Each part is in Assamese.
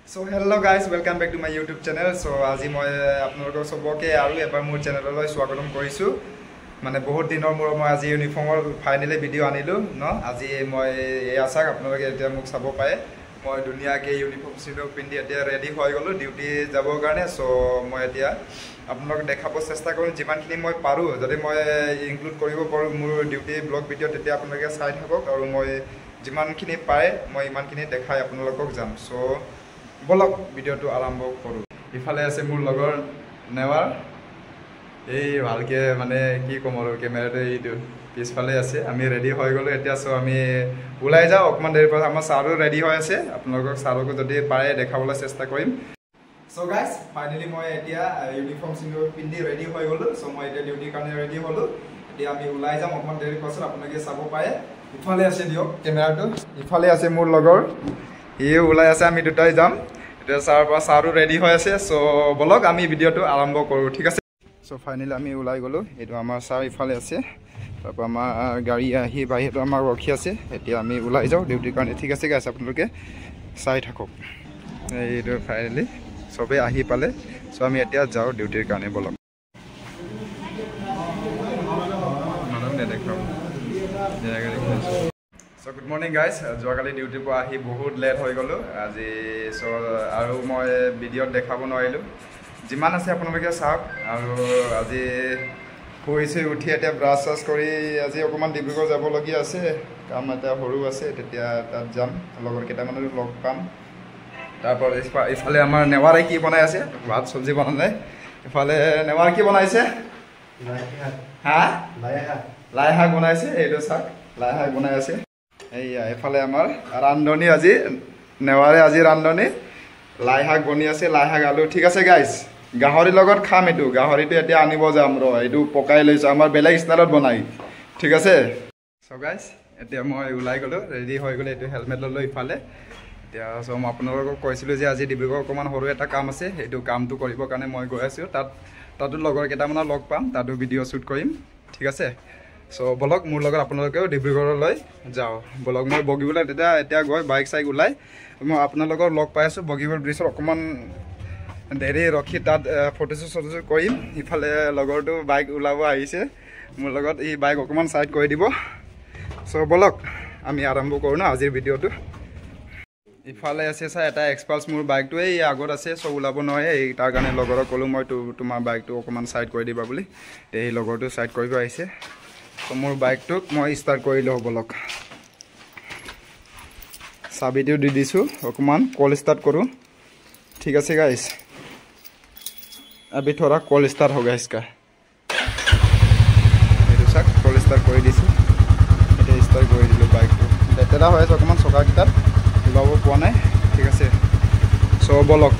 So hello guys, welcome back to my YouTube channel. So আজি মই আপোনালোকৰ সবকে আৰু এবাৰ মোৰ চেনেললৈ স্বাগতম কৰিছো। মানে বহুত দিনৰ মূৰত মই আজি ইউনিফৰ্মৰ ফাইনালি ভিডিও আনিলো ন। আজি মই এই আশা আপোনালোকে এতিয়া মোক চাব পায়। মই ধুনীয়াকৈ ইউনিফৰ্ম সিনো পিন্ধি এতিয়া ৰেডি হৈ গলো ডিউটি যাবৰ কাৰণে। সো মই এতিয়া আপোনালোকক দেখাব চেষ্টা কৰিম যিমানখিনি মই পাৰো। যদি মই ইনক্লুড কৰিব পাৰো মোৰ ডিউটি ব্লগ ভিডিও তেতিয়া আপোনালোকে চাই থাকক আৰু মই যিমানখিনি পায় মই ইমানখিনি দেখাই আপোনালোকক যাম। সো বলক ভিডিওটো আৰম্ভ কৰো। ইফালে আছে মোৰ লগৰ নেৱাৰ এই ভালকে মানে কি কম আৰু কেমেৰাটো এইটো পিছফালে আছে। আমি ৰেডি হৈ গলো এতিয়া। সো আমি ওলাই যাওঁ অকমান দেৰি পাছত। আমাৰ ছাৰো ৰেডি হৈ আছে, আপোনালোকক ছাৰকো যদি পাৰে দেখাবলৈ চেষ্টা কৰিম। সো গাইজ ফাইনেলি মই এতিয়া ইউনিফৰ্ম সিনো পিন্ধি ৰেডি হৈ গলো। সো মই এতিয়া ডিউটিৰ কাৰণে ৰেডি হলো। এতিয়া আমি ওলাই যাম অকমান দেৰি পাছত, আপোনালোকে চাব পাৰে। ইফালে আছে দিয়ক কেমেৰাটো, ইফালে আছে মোৰ লগৰ ইও ওলাই আছে, আমি দুটাই যাম। এতিয়া ছাৰো ৰেডি হৈ আছে। সো বলক আমি ভিডিওটো আৰম্ভ কৰোঁ, ঠিক আছে। সো ফাইনেলি আমি ওলাই গ'লোঁ। এইটো আমাৰ ছাৰ ইফালে আছে, তাৰপৰা আমাৰ গাড়ী আহি বাহিৰতো আমাৰ ৰখি আছে। এতিয়া আমি ওলাই যাওঁ ডিউটিৰ কাৰণে, ঠিক আছে গাইছ, আপোনালোকে চাই থাকক। এইটো ফাইনেলি চবেই আহি পালে। সো আমি এতিয়া যাওঁ ডিউটিৰ কাৰণে, বলক। So good morning guys. যোৱাকালি ডিউটিৰ পৰা আহি বহুত লেট হৈ গ'লোঁ আজি। সো আৰু মই ভিডিঅ'ত দেখাব নোৱাৰিলোঁ। যিমান আছে আপোনালোকে চাওক। আৰু আজি শুই উঠি এতিয়া ব্ৰাছ চাছ কৰি আজি অকণমান ডিব্ৰুগড় যাবলগীয়া আছে। কাম এটা সৰু আছে, তেতিয়া তাত যাম, লগৰ কেইটামানৰ লগ পাম। তাৰপৰা ইফালে আমাৰ নেৱাৰে কি বনাই আছে, ভাত চব্জি বনালে। ইফালে নেৱাৰ কি বনাইছে, হা লাই শাক বনাইছে। এইটো চাওক লাই শাক বনাই আছে। এইয়া এফালে আমাৰ ৰান্ধনি, আজি নেৱাৰে আজি ৰান্ধনি লাই শাক বনি আছে, লাই শাক আলু, ঠিক আছে গাইজ। গাহৰিৰ লগত খাম এইটো, গাহৰিটো এতিয়া আনিব যাম এইটো পকাই লৈছোঁ, আমাৰ বেলেগ ষ্টাইলত বনাই, ঠিক আছে। চ' গাইজ এতিয়া মই ওলাই গ'লোঁ, ৰেডি হৈ গ'লোঁ। এইটো হেলমেট ল'লোঁ ইফালে। এতিয়া চ' মই আপোনালোকক কৈছিলোঁ যে আজি ডিব্ৰুগড় অকণমান সৰু এটা কাম আছে, সেইটো কামটো কৰিবৰ কাৰণে মই গৈ আছোঁ। তাতো লগৰ কেইটামানৰ লগ পাম, তাতো ভিডিঅ' শ্বুট কৰিম, ঠিক আছে। চ' বলক মোৰ লগত আপোনালোকেও ডিব্ৰুগড়লৈ যাওঁ, বলক। মই বগীবিলত এতিয়া গৈ বাইক চাইক ওলাই মই আপোনালোকক লগ পাই আছোঁ বগীবিল ব্ৰিজত। অকণমান দেৰি ৰখি তাত ফটোশ্বুট চটোশ্বুট কৰিম। ইফালে লগৰটো বাইক ওলাব আহিছে মোৰ লগত, ই বাইক অকণমান ছাইড কৰি দিব। চ' বলক আমি আৰম্ভ কৰোঁ ন আজিৰ ভিডিঅ'টো। ইফালে আছে চাই এটা এক্সপালছ, মোৰ বাইকটো এই আগত আছে। চ' ওলাব নোৱাৰে, এই তাৰ কাৰণে লগৰক ক'লোঁ মই তোমাৰ বাইকটো অকণমান ছাইড কৰি দিবা বুলি। এই লগৰটো ছাইড কৰিব আহিছে। ত' মোৰ বাইকটোক মই ষ্টাৰ্ট কৰি লওঁ, বলক। চাবিটো দি দিছোঁ, অকণমান কল ষ্টাৰ্ট কৰোঁ, ঠিক আছে গাইছ। अभी थोड़ा कॉल स्टार्ट होगा इसका। এইটো চাক কল ষ্টাৰ্ট কৰি দিছোঁ, এতিয়া ষ্টাৰ্ট কৰি দিলোঁ। বাইকটো লেতেৰা হৈ আছে অকণমান, চকাকেইটাত ওলাব পোৱা নাই, ঠিক আছে। চ' বলক।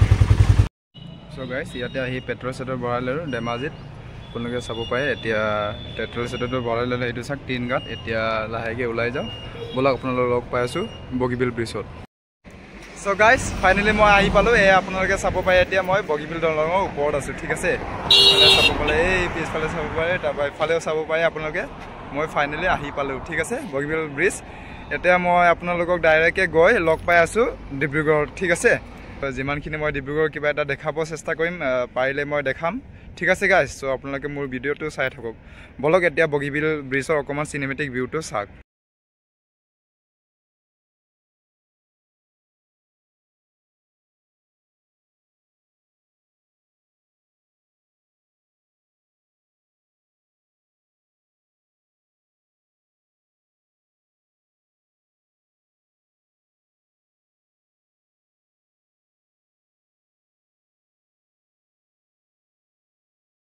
চ' গাইছ ইয়াতে আহি পেট্ৰল চেট্ৰল ভৰাই ল'লোঁ ধেমাজিত, আপোনালোকে চাব পাৰে। এতিয়া পেট্ৰল চেট্ৰলটো ভৰাই ল'লে, এইটো চাক টিন গাঁত। এতিয়া লাহেকৈ ওলাই যাওঁ, বলক। আপোনালোকক লগ পাই আছোঁ বগীবিল ব্ৰিজত। চ' গাইজ ফাইনেলি মই আহি পালোঁ। এই আপোনালোকে চাব পাৰে এতিয়া মই বগীবিল দলঙৰ ওপৰত আছোঁ, ঠিক আছে। ইফালে চাব পাৰে, এই পিছফালে চাব পাৰে, তাৰপৰা ইফালেও চাব পাৰে আপোনালোকে। মই ফাইনেলি আহি পালোঁ, ঠিক আছে, বগীবিল ব্ৰিজ। এতিয়া মই আপোনালোকক ডাইৰেক্টকৈ গৈ লগ পাই আছোঁ ডিব্ৰুগড়ত, ঠিক আছে। যিমানখিনি মই ডিব্ৰুগড় কিবা এটা দেখাব চেষ্টা কৰিম, পাৰিলে মই দেখাম, ঠিক আছে গাইজ। চ' আপোনালোকে মোৰ ভিডিঅ'টো চাই থাকক, বলক। এতিয়া বগীবিল ব্ৰিজৰ অকণমান চিনেমেটিক ভিউটো চাওক।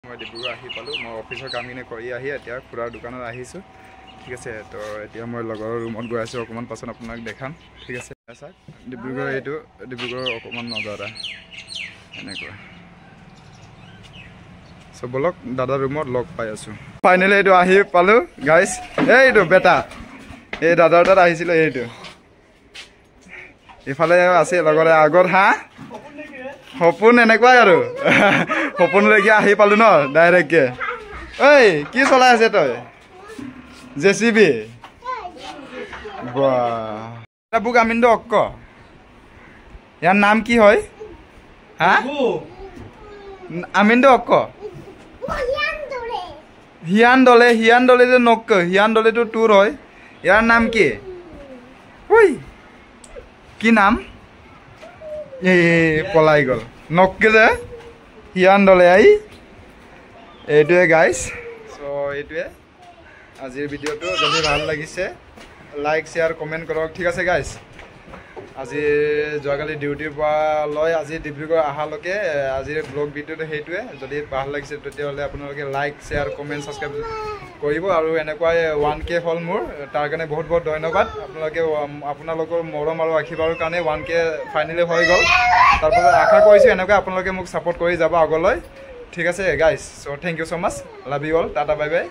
মই ডিব্ৰুগড় আহি পালোঁ। মই অফিচৰ কামখিনি কৰি আহি এতিয়া খুৰাৰ দোকানত আহিছোঁ, ঠিক আছে। তো এতিয়া মই লগৰৰ ৰুমত গৈ আছোঁ, অকণমান পাছত আপোনাক দেখাম, ঠিক আছে। চাওক ডিব্ৰুগড়, এইটো ডিব্ৰুগড়ৰ অকণমান নজাৰা এনেকুৱা। চ' বলক দাদাৰ ৰুমত লগ পাই আছোঁ। ফাইনেলি এইটো আহি পালোঁ গাইজ। এইটো বেটা, এই দাদাৰ তাত আহিছিলোঁ। এইটো ইফালে আছে লগৰে আগত, হা সপোন এনেকুৱাই আৰু সপোনলৈকে আহি পালোঁ ন ডাইৰেক্টকৈ। ঐ কি চলাই আছে তই, JCB? Wah. Buka mindo kok. ইয়াৰ নাম কি হয় হা আমিনটো অক্ক হিয়ান দলে যে নক্ক হিয়ান দলেটো তোৰ হয় ইয়াৰ নাম কি ঐ কি নাম পলাই গ'ল নক্কে যে হিয়ান দলে এইটোৱে গাইজ চ' এইটোৱে আজিৰ ভিডিঅ'টো যদি ভাল লাগিছে লাইক শ্বেয়াৰ কমেণ্ট কৰক ঠিক আছে গাইজ আজি যোৱাকালি ডিউটিৰ পৰা লৈ আজি ডিব্ৰুগড় অহালৈকে আজিৰ ব্লগ ভিডিঅ'টো সেইটোৱে যদি ভাল লাগিছে তেতিয়াহ'লে আপোনালোকে লাইক শ্বেয়াৰ কমেণ্ট ছাবস্ক্ৰাইব কৰিব আৰু এনেকুৱাই 1K হ'ল মোৰ তাৰ কাৰণে বহুত বহুত ধন্যবাদ আপোনালোকৰ মৰম আৰু আশীৰ্বাদৰ কাৰণে 1K ফাইনেলি হৈ গ'ল তাৰপাছত আশা কৰিছোঁ এনেকৈ আপোনালোকে মোক ছাপোৰ্ট কৰি যাব আগলৈ ঠিক আছে guys so' thank you so' much love you all tata bye by